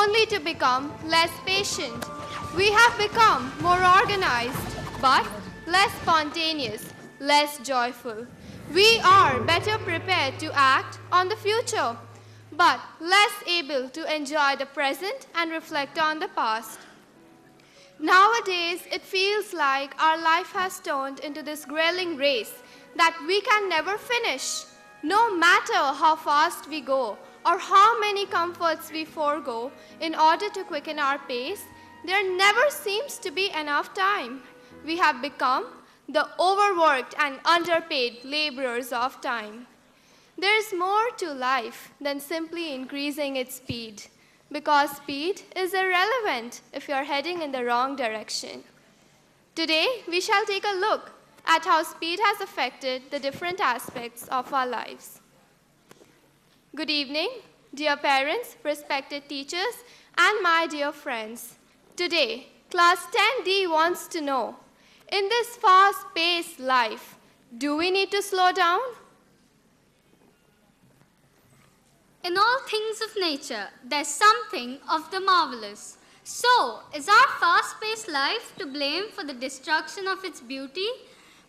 only to become less patient. We have become more organized, but less spontaneous, less joyful. We are better prepared to act on the future, but less able to enjoy the present and reflect on the past. Nowadays, it feels like our life has turned into this grueling race that we can never finish. No matter how fast we go or how many comforts we forego in order to quicken our pace, there never seems to be enough time. We have become the overworked and underpaid laborers of time. There is more to life than simply increasing its speed, because speed is irrelevant if you are heading in the wrong direction. Today, we shall take a look at how speed has affected the different aspects of our lives. Good evening, dear parents, respected teachers, and my dear friends. Today, class 10D wants to know, in this fast-paced life, do we need to slow down? In all things of nature, there's something of the marvelous. So, is our fast-paced life to blame for the destruction of its beauty?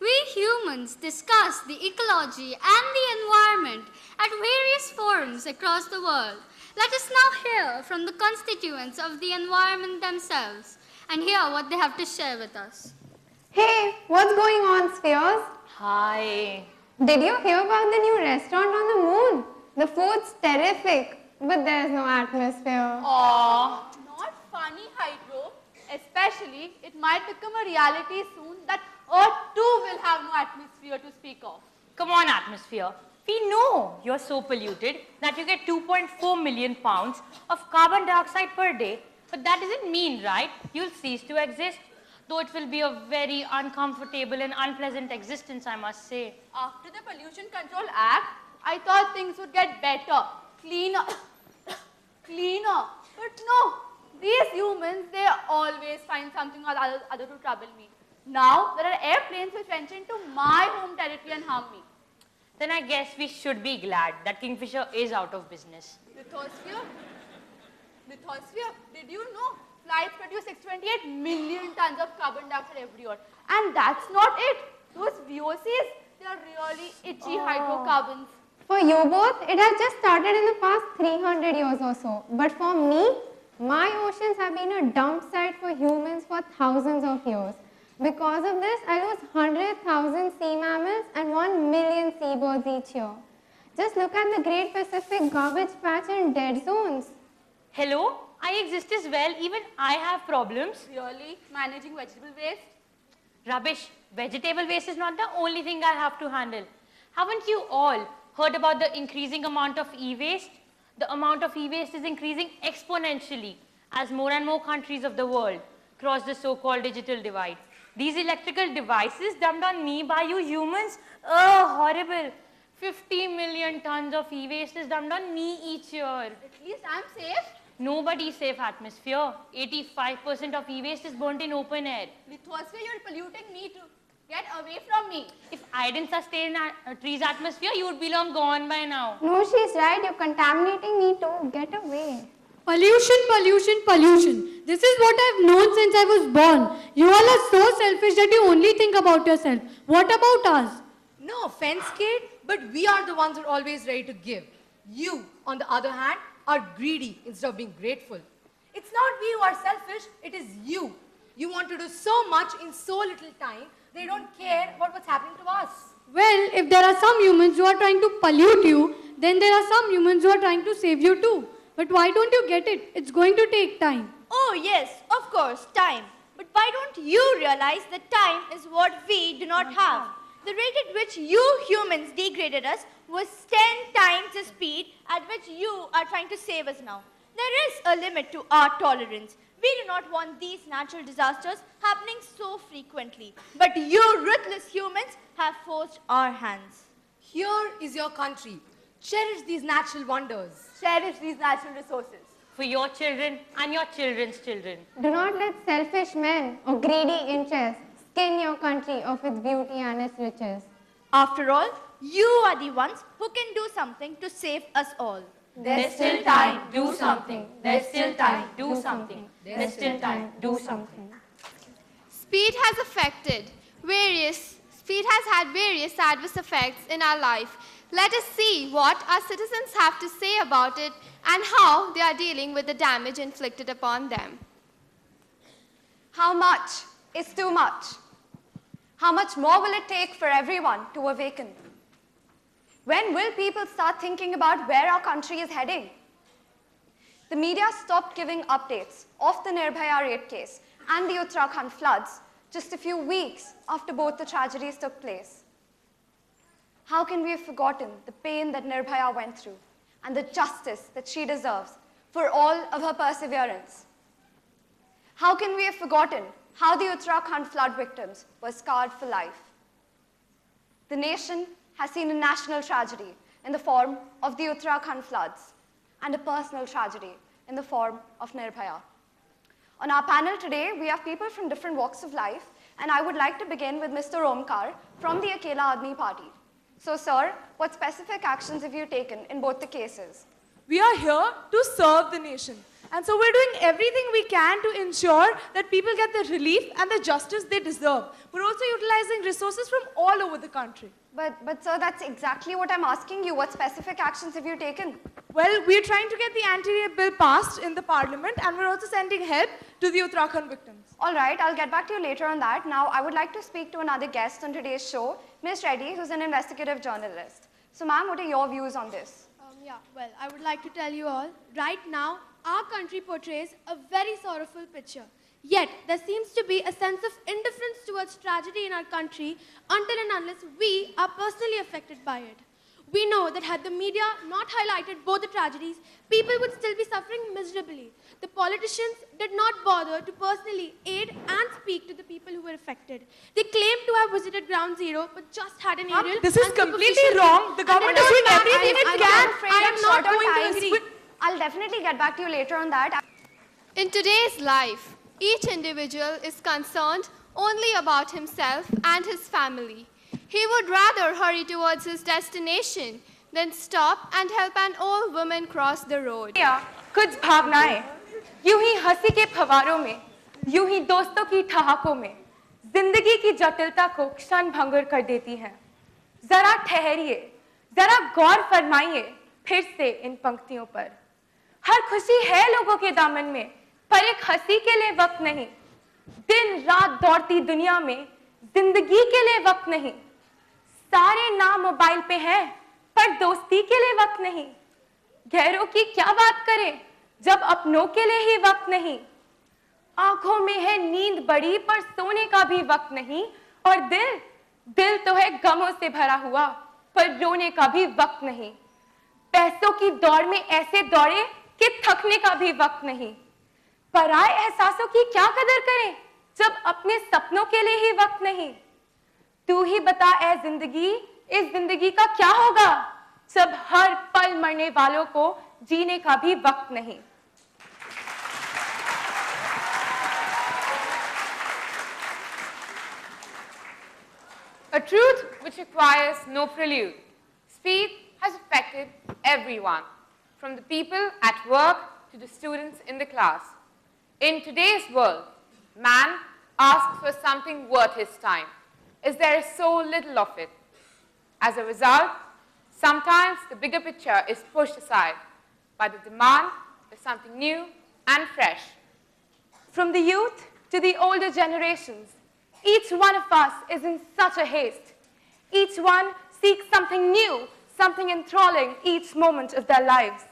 We humans discuss the ecology and the environment at various forums across the world. Let us now hear from the constituents of the environment themselves and hear what they have to share with us. Hey, what's going on, Spheres? Hi. Did you hear about the new restaurant on the moon? The food's terrific, but there's no atmosphere. Aww. Not funny, Hydro. Especially, it might become a reality soon that Earth too will have no atmosphere to speak of. Come on, atmosphere. We know you're so polluted that you get 2.4 million pounds of carbon dioxide per day, but that doesn't mean, right, you'll cease to exist. Though it will be a very uncomfortable and unpleasant existence, I must say. After the Pollution Control Act, I thought things would get better, cleaner, cleaner. But no, these humans, they always find something or other to trouble me. Now, there are airplanes which venture into my home territory and harm me. Then I guess we should be glad that Kingfisher is out of business. Lithosphere, did you know flights produce 628 million tons of carbon dioxide every year? And that's not it. Those VOCs, they are really itchy hydrocarbons. For you both, it has just started in the past 300 years or so. But for me, my oceans have been a dump site for humans for thousands of years. Because of this, I lose 100,000 sea mammals and 1 million seabirds each year. Just look at the Great Pacific garbage patch and dead zones. Hello? I exist as well. Even I have problems. Really? Managing vegetable waste? Rubbish. Vegetable waste is not the only thing I have to handle. Haven't you all heard about the increasing amount of e-waste? The amount of e-waste is increasing exponentially as more and more countries of the world cross the so-called digital divide. These electrical devices dumped on me by you humans, oh, horrible. 50 million tons of e-waste is dumped on me each year. At least I'm safe. Nobody's safe, atmosphere. 85% of e-waste is burnt in open air. Lithosphere, you're polluting me too. Get away from me. If I didn't sustain a tree's atmosphere, you would be long gone by now. No, she's right. You're contaminating me too. Get away. Pollution, pollution, pollution. This is what I've known since I was born. You all are so selfish that you only think about yourself. What about us? No offense, kid, but we are the ones who are always ready to give. You, on the other hand, are greedy instead of being grateful. It's not we who are selfish, it is you. You want to do so much in so little time, they don't care about what's happening to us. Well, if there are some humans who are trying to pollute you, then there are some humans who are trying to save you too. But why don't you get it? It's going to take time. Oh yes, of course, time. But why don't you realize that time is what we do not have? The rate at which you humans degraded us was 10 times the speed at which you are trying to save us now. There is a limit to our tolerance. We do not want these natural disasters happening so frequently. But you ruthless humans have forced our hands. Here is your country. Cherish these natural wonders. Cherish these natural resources. For your children and your children's children. Do not let selfish men or greedy interests skin your country of its beauty and its riches. After all, you are the ones who can do something to save us all. There's still time, do something. There's still time, do something. There's still time, do something. Speed has had various adverse effects in our life. Let us see what our citizens have to say about it and how they are dealing with the damage inflicted upon them. How much is too much? How much more will it take for everyone to awaken? When will people start thinking about where our country is heading? The media stopped giving updates of the Nirbhaya rape case and the Uttarakhand floods just a few weeks after both the tragedies took place. How can we have forgotten the pain that Nirbhaya went through and the justice that she deserves for all of her perseverance? How can we have forgotten how the Uttarakhand flood victims were scarred for life? The nation has seen a national tragedy in the form of the Uttarakhand floods and a personal tragedy in the form of Nirbhaya. On our panel today, we have people from different walks of life, and I would like to begin with Mr. Omkar from the Akela Admi Party. So, sir, what specific actions have you taken in both the cases? We are here to serve the nation. And so we're doing everything we can to ensure that people get the relief and the justice they deserve. We're also utilizing resources from all over the country. But sir, that's exactly what I'm asking you. What specific actions have you taken? Well, we're trying to get the anti-rape bill passed in the parliament, and we're also sending help to the Uttarakhand victims. All right, I'll get back to you later on that. Now, I would like to speak to another guest on today's show, Ms. Reddy, who's an investigative journalist. So, ma'am, what are your views on this? Well, I would like to tell you all, right now, our country portrays a very sorrowful picture. Yet, there seems to be a sense of indifference towards tragedy in our country until and unless we are personally affected by it. We know that had the media not highlighted both the tragedies, people would still be suffering miserably. The politicians did not bother to personally aid and speak to the people who were affected. They claimed to have visited Ground Zero, but just had an aerial. This is completely wrong. The government is doing everything it can. I am not going to agree. I'll definitely get back to you later on that. In today's life, each individual is concerned only about himself and his family. He would rather hurry towards his destination than stop and help an old woman cross the road. कुछ भावनाएं यूं ही हंसी के फवारों में, यूं ही दोस्तों की ठहाकों में जिंदगी की जटिलता को क्षण भंगुर कर देती हैं। जरा ठहरिए, जरा गौर फरमाइए फिर से इन पंक्तियों पर। हर खुशी है लोगों के दामन में, पर एक हंसी के लिए वक्त नहीं। दिन रात दौड़ती दुनिया में जिंदगी के लिए वक्त नहीं। सारे नाम मोबाइल पे हैं, पर दोस्ती के लिए वक्त नहीं। गैरों की क्या बात करें जब अपनों के लिए ही वक्त नहीं। आंखों में है नींद बड़ी, पर सोने का भी वक्त नहीं। और दिल तो है गमों से भरा हुआ, पर रोने का भी वक्त नहीं। पैसों की दौड़ में ऐसे दौड़े कि थकने का भी वक्त नहीं। पराए एहसासों की क्या कदर करें जब अपने सपनों के लिए ही वक्त नहीं। तू ही बता ऐ जिंदगी, इस जिंदगी का क्या होगा जब हर पल मरने वालों को जीने का भी वक्त नहीं। A truth which requires no prelude. Speed has affected everyone, from the people at work to the students in the class. In today's world, man asks for something worth his time, as there is so little of it. As a result, sometimes the bigger picture is pushed aside by the demand for something new and fresh. From the youth to the older generations, each one of us is in such a haste. Each one seeks something new, something enthralling each moment of their lives.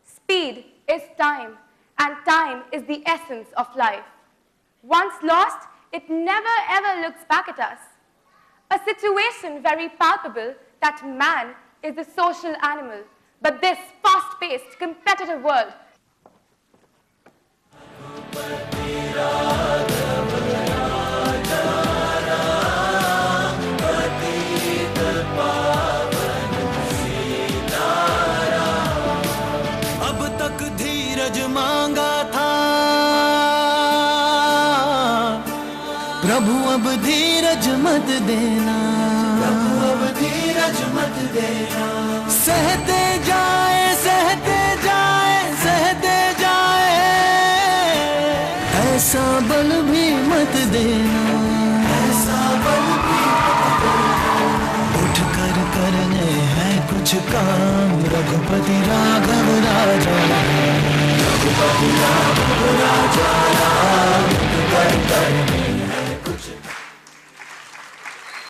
Speed is time, and time is the essence of life. Once lost, it never ever looks back at us. A situation very palpable that man is a social animal, but this fast-paced, competitive world प्रभु अब धीरज मत देना, प्रभु अब धीरज मत देना। सहते जाए सहते जाए सहते जाए, ऐसा बल भी मत देना, ऐसा बल भी मत देना। उठ कर करने हैं कुछ काम, रघुपति राघव राजा, रघुपति राघव राजा, राम कर करने